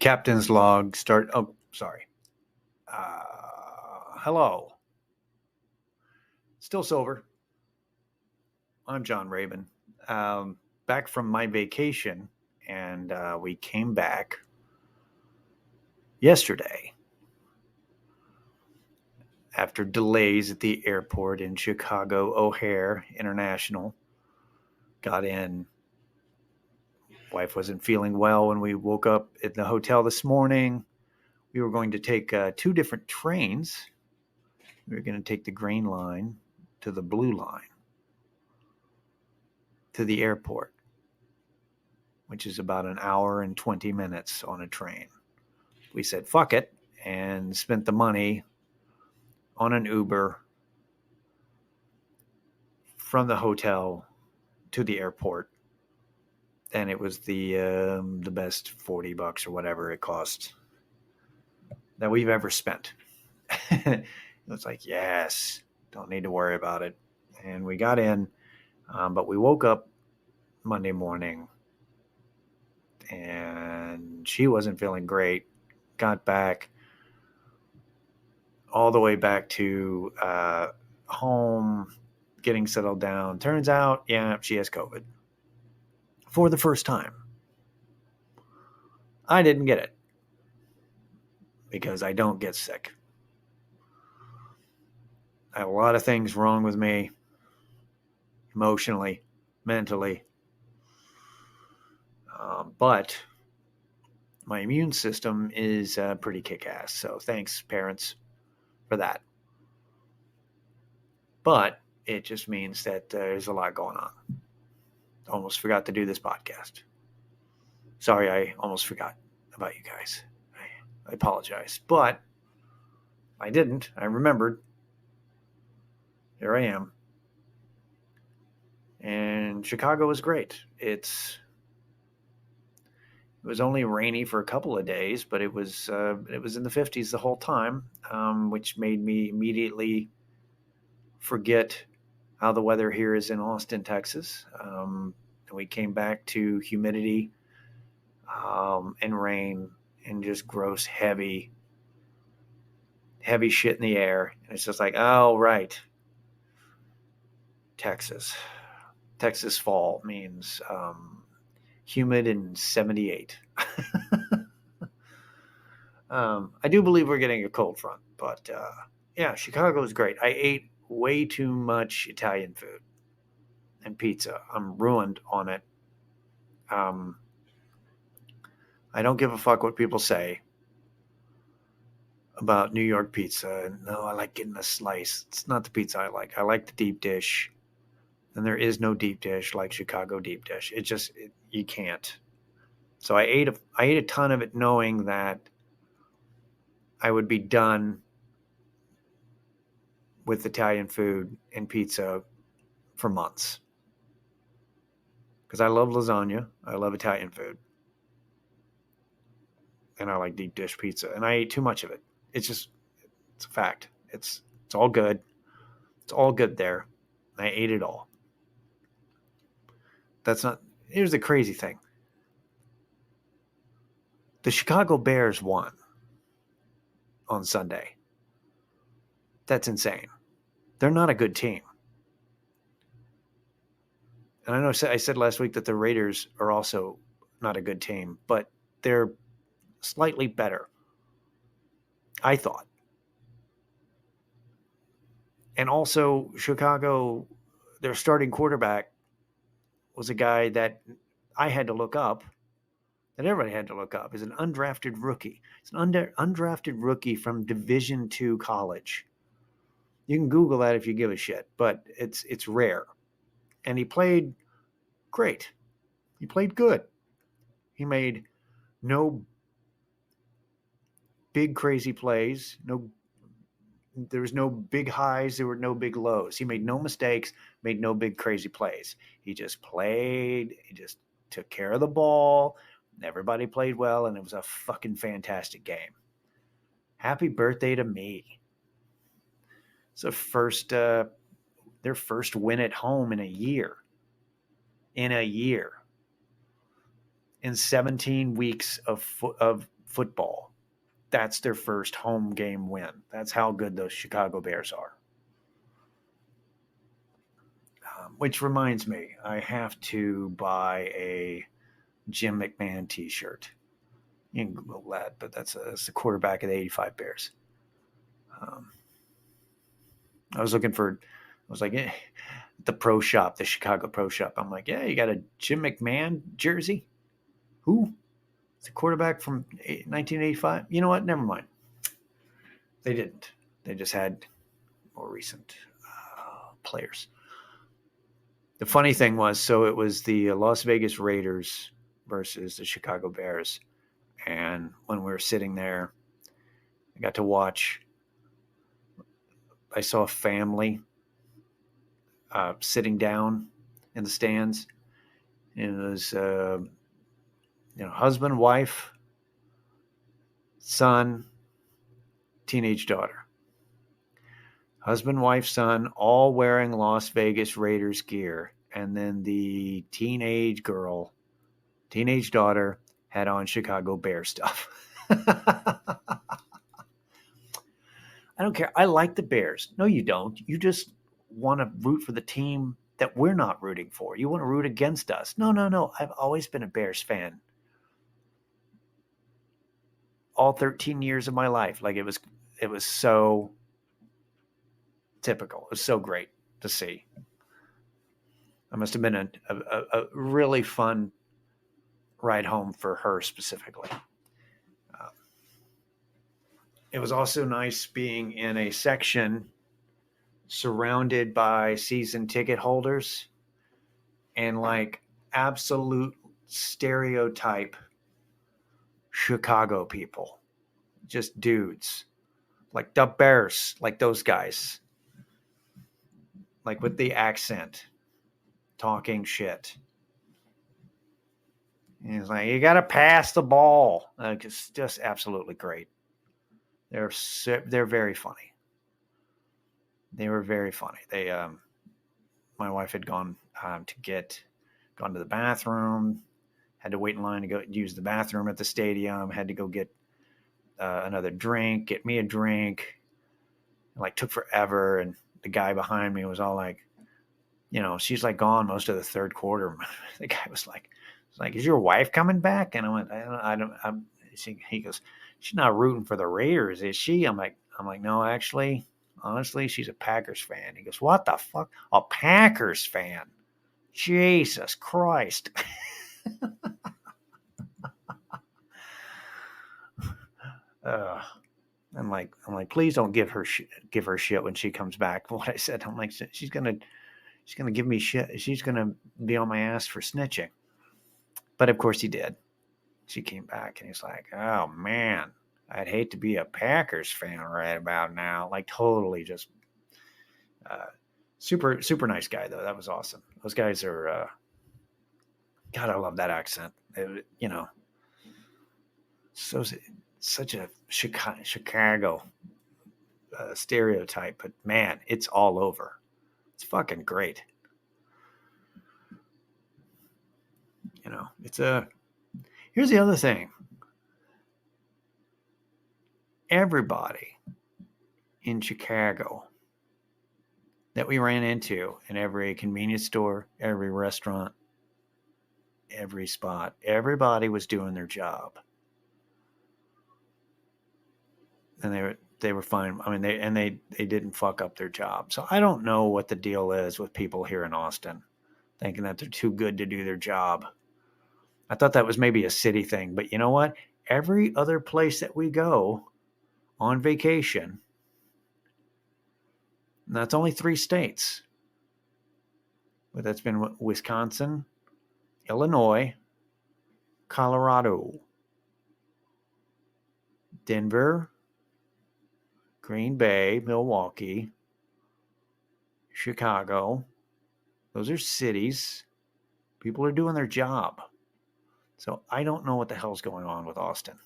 Captain's log, start. Oh, sorry. Hello. Still sober. I'm John Rabin. Back from my vacation, and we came back yesterday after delays at the airport in Chicago O'Hare International. Got in. Wife wasn't feeling well when we woke up at the hotel this morning. We were going to take two different trains. We were going to take the green line to the blue line to the airport, which is about an hour and 20 minutes on a train. We said, fuck it, and spent the money on an Uber from the hotel to the airport. And it was the best $40 or whatever it cost that we've ever spent. It was like, yes, don't need to worry about it. And we got in, but we woke up Monday morning and she wasn't feeling great. Got back all the way back to home, getting settled down. Turns out, yeah, she has COVID for the first time. I didn't get it because I don't get sick. I have a lot of things wrong with me emotionally, mentally. But my immune system is pretty kick-ass. So thanks, parents, for that. But it just means that there's a lot going on. Almost forgot to do this podcast. Sorry, I almost forgot about you guys. I apologize. But I didn't. I remembered. Here I am. And Chicago was great. It was only rainy for a couple of days, but it was in the 50s the whole time, which made me immediately forget how the weather here is in Austin, Texas. We came back to humidity and rain and just gross, heavy shit in the air. And it's just like, oh, right. Texas fall means humid and 78. I do believe we're getting a cold front, but yeah, Chicago is great. I ate way too much Italian food and pizza. I'm ruined on it. I don't give a fuck what people say about New York pizza. No, I like getting a slice. It's not the pizza I like. I like the deep dish. And there is no deep dish like Chicago deep dish. You can't. So I ate a ton of it knowing that I would be done with Italian food and pizza for months. Because I love lasagna. I love Italian food. And I like deep dish pizza. And I ate too much of it. It's a fact. It's all good. It's all good there. I ate it all. Here's the crazy thing. The Chicago Bears won on Sunday. That's insane. They're not a good team. And I know I said last week that the Raiders are also not a good team, but they're slightly better, I thought. And also, Chicago, their starting quarterback was a guy that I had to look up, that everybody had to look up, is an undrafted rookie. It's an undrafted rookie from Division II college. You can Google that if you give a shit, but it's rare. And he played great. He played good. He made no big crazy plays. There was no big highs. There were no big lows. He made no mistakes, made no big crazy plays. He just played. He just took care of the ball. Everybody played well, and it was a fucking fantastic game. Happy birthday to me. It's their first win at home in a year. In 17 weeks of football. That's their first home game win. That's how good those Chicago Bears are. Which reminds me, I have to buy a Jim McMahon t-shirt. You can Google that, but that's the quarterback of the 85 Bears. I was like, the pro shop, the Chicago pro shop. I'm like, yeah, you got a Jim McMahon jersey? Who? It's a quarterback from 1985? You know what? Never mind. They didn't. They just had more recent players. The funny thing was, so it was the Las Vegas Raiders versus the Chicago Bears. And when we were sitting there, I got to watch. I saw a family sitting down in the stands. And it was, husband, wife, son, teenage daughter. Husband, wife, son, all wearing Las Vegas Raiders gear. And then the teenage daughter had on Chicago Bear stuff. I don't care. I like the Bears. No, you don't. You just want to root for the team that we're not rooting for. You want to root against us. No. I've always been a Bears fan. All 13 years of my life. Like it was so typical. It was so great to see. It must have been a really fun ride home for her specifically. It was also nice being in a section surrounded by season ticket holders and like absolute stereotype Chicago people. Just dudes. Like the Bears, like those guys. Like with the accent. Talking shit. And he's like, you got to pass the ball. It's just absolutely great. They're very funny. They were very funny. My wife had gone to the bathroom, had to wait in line to go use the bathroom at the stadium, had to go get another drink, get me a drink. It like took forever. And the guy behind me was all like, she's like gone most of the third quarter. The guy was like, is your wife coming back? And I went, he goes, she's not rooting for the Raiders, is she? I'm like, no, actually, honestly, she's a Packers fan. He goes, what the fuck? A Packers fan? Jesus Christ. I'm like, please don't give her shit when she comes back. What I said, I'm like, she's gonna give me shit. She's gonna be on my ass for snitching. But of course he did. She came back and he's like, oh man, I'd hate to be a Packers fan right about now. Like totally just super, super nice guy though. That was awesome. Those guys are, God, I love that accent. So such a Chicago stereotype, but man, it's all over. It's fucking great. Here's the other thing. Everybody in Chicago that we ran into in every convenience store, every restaurant, every spot, everybody was doing their job. And they were fine. I mean, they didn't fuck up their job. So I don't know what the deal is with people here in Austin thinking that they're too good to do their job. I thought that was maybe a city thing, but you know what? Every other place that we go on vacation, and that's only 3 states, but that's been Wisconsin, Illinois, Colorado, Denver, Green Bay, Milwaukee, Chicago. Those are cities. People are doing their job. So I don't know what the hell's going on with Austin.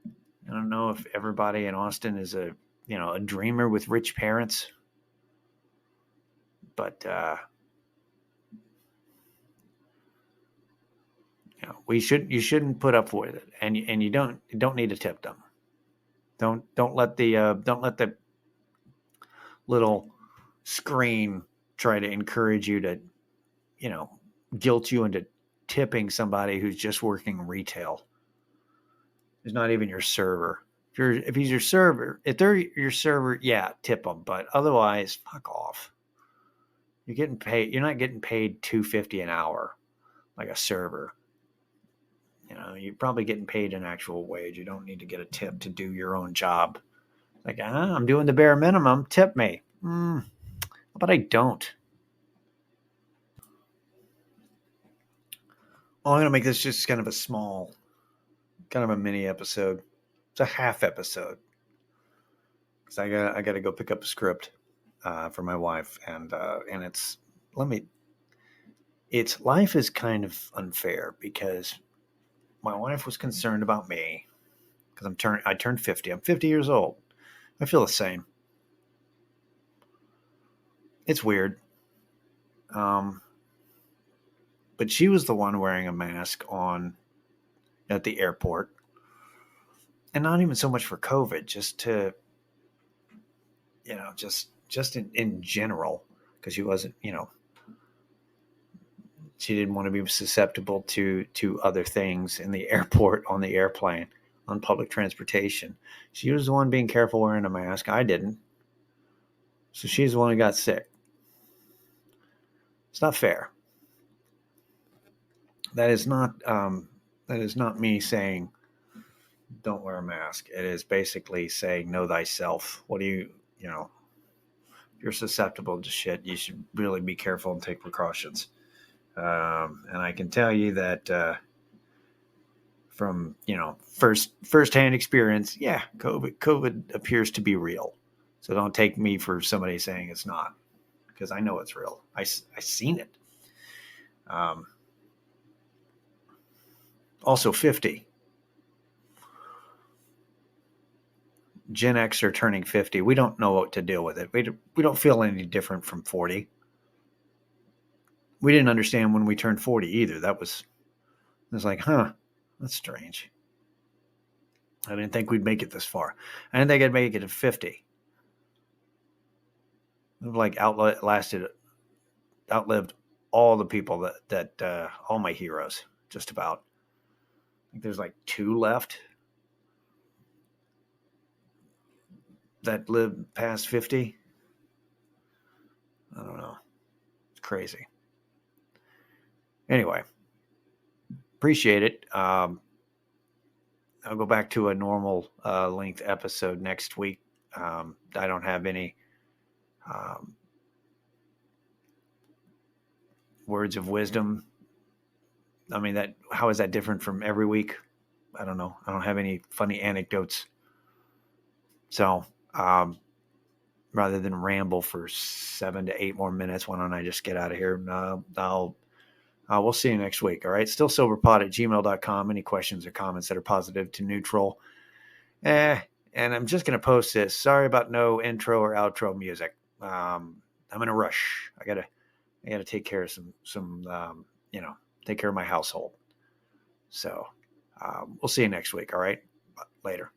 I don't know if everybody in Austin is a dreamer with rich parents. But You shouldn't put up with it, and you don't need to tip them. Don't let the little screen try to encourage you to, you know, guilt you into tipping somebody who's just working retail. Who's not even your server. If he's your server, if they're your server, yeah, tip them. But otherwise, fuck off. You're getting paid. You're not getting paid $2.50 an hour like a server. You're probably getting paid an actual wage. You don't need to get a tip to do your own job. Like, I'm doing the bare minimum. Tip me. But I don't. Well, I'm going to make this just kind of a small, kind of a mini episode. It's a half episode. Because I got to go pick up a script for my wife. And life is kind of unfair because my wife was concerned about me because I turned 50. I'm 50 years old. I feel the same. It's weird. But she was the one wearing a mask at the airport. And not even so much for COVID, just to, just in general, because she wasn't, she didn't want to be susceptible to other things in the airport, on the airplane, on public transportation. She was the one being careful wearing a mask. I didn't. So she's the one who got sick. It's not fair. That is not me saying don't wear a mask. It is basically saying know thyself. What do you if you're susceptible to shit, you should really be careful and take precautions. And I can tell you that from first-hand experience, yeah, COVID appears to be real. So don't take me for somebody saying it's not, because I know it's real. I seen it. Also 50. Gen X are turning 50. We don't know what to deal with it. We don't feel any different from 40. We didn't understand when we turned 40 either. It was like, that's strange. I didn't think we'd make it this far. I didn't think I'd make it to 50. I've like outlived all the people that all my heroes, just about. I think there's like 2 left that live past 50. I don't know. It's crazy. Anyway, appreciate it. I'll go back to a normal length episode next week. I don't have any words of wisdom. I mean, how is that different from every week? I don't know. I don't have any funny anecdotes. So rather than ramble for 7 to 8 more minutes, why don't I just get out of here? We'll see you next week. All right. Stillsoberpod@gmail.com. Any questions or comments that are positive to neutral. And I'm just going to post this. Sorry about no intro or outro music. I'm in a rush. I gotta take care of some take care of my household. So we'll see you next week. All right. Later.